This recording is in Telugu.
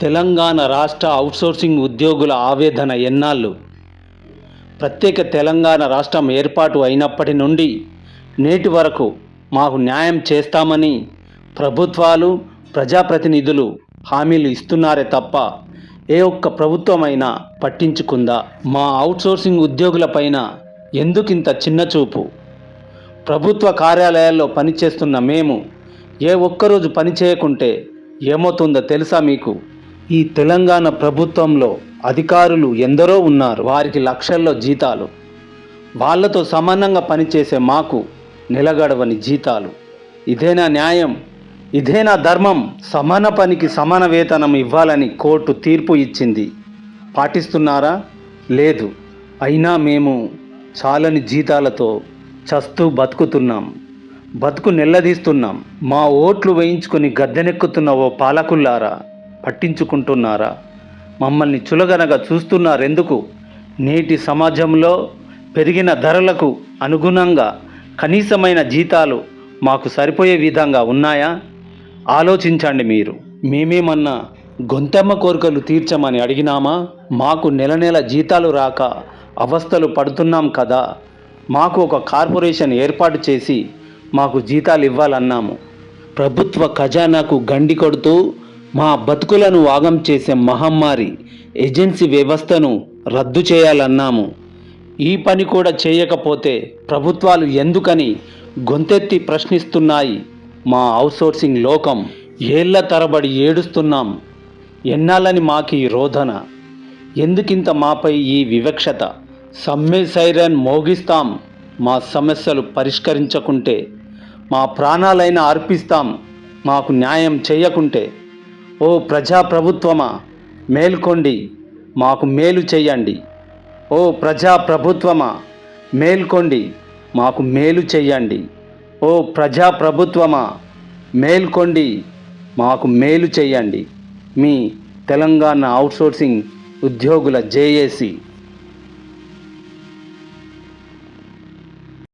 తెలంగాణ రాష్ట్ర అవుట్సోర్సింగ్ ఉద్యోగుల ఆవేదన ఎన్నాళ్ళు? ప్రత్యేక తెలంగాణ రాష్ట్రం ఏర్పాటు అయినప్పటి నుండి నేటి వరకు మాకు న్యాయం చేస్తామని ప్రభుత్వాలు, ప్రజాప్రతినిధులు హామీలు ఇస్తున్నారే తప్ప ఏ ఒక్క ప్రభుత్వమైనా పట్టించుకుందా? మా అవుట్సోర్సింగ్ ఉద్యోగులపైన ఎందుకింత చిన్నచూపు? ప్రభుత్వ కార్యాలయాల్లో పనిచేస్తున్న మేము ఏ ఒక్కరోజు పని చేయకుంటే ఏమవుతుందో తెలుసా మీకు? ఈ తెలంగాణ ప్రభుత్వంలో అధికారులు ఎందరో ఉన్నారు. వారికి లక్షల్లో జీతాలు, వాళ్లతో సమానంగా పనిచేసే మాకు నిలగడవని జీతాలు. ఇదేనా న్యాయం? ఇదేనా ధర్మం? సమాన పనికి సమాన వేతనం ఇవ్వాలని కోర్టు తీర్పు ఇచ్చింది. పాటిస్తున్నారా? లేదు. అయినా మేము చాలని జీతాలతో చస్తూ బతుకుతున్నాం, బతుకు నెల్లదీస్తున్నాం. మా ఓట్లు వేయించుకొని గద్దెనెక్కుతున్న ఓ పాలకుల్లారా, పట్టించుకుంటున్నారా? మమ్మల్ని చులగనగా చూస్తున్నారెందుకు? నేటి సమాజంలో పెరిగిన ధరలకు అనుగుణంగా కనీసమైన జీతాలు మాకు సరిపోయే విధంగా ఉన్నాయా? ఆలోచించండి మీరు. మేమేమన్నా గొంతెమ్మ కోరికలు తీర్చమని అడిగినామా? మాకు నెల నెల జీతాలు రాక అవస్థలు పడుతున్నాం కదా. మాకు ఒక కార్పొరేషన్ ఏర్పాటు చేసి మాకు జీతాలు ఇవ్వాలన్నాము. ప్రభుత్వ ఖజానాకు గండి కొడుతూ మా బతుకులను ఆగం చేసే మహమ్మారి ఏజెన్సీ వ్యవస్థను రద్దు చేయాలన్నాము. ఈ పని కూడా చేయకపోతే ప్రభుత్వాలు ఎందుకని గొంతెత్తి ప్రశ్నిస్తున్నాయి. మా అవుట్సోర్సింగ్ లోకం ఏళ్ల తరబడి ఏడుస్తున్నాం. ఎన్నాళ్ళని మాకి రోదన? ఎందుకింత మాపై ఈ వివక్షత? సమ్మె సైరన్ మోగిస్తాం. మా సమస్యలు పరిష్కరించకుంటే మా ప్రాణాలైనా అర్పిస్తాం మాకు న్యాయం చేయకుంటే. ఓ ప్రజాప్రభుత్వమా, మేల్కొండి, మాకు మేలు చేయండి. ఓ ప్రజాప్రభుత్వమా, మేల్కొండి, మాకు మేలు చేయండి. ఓ ప్రజాప్రభుత్వమా, మేల్కొండి, మాకు మేలు చేయండి. మీ తెలంగాణ అవుట్సోర్సింగ్ ఉద్యోగుల జేఏసీ.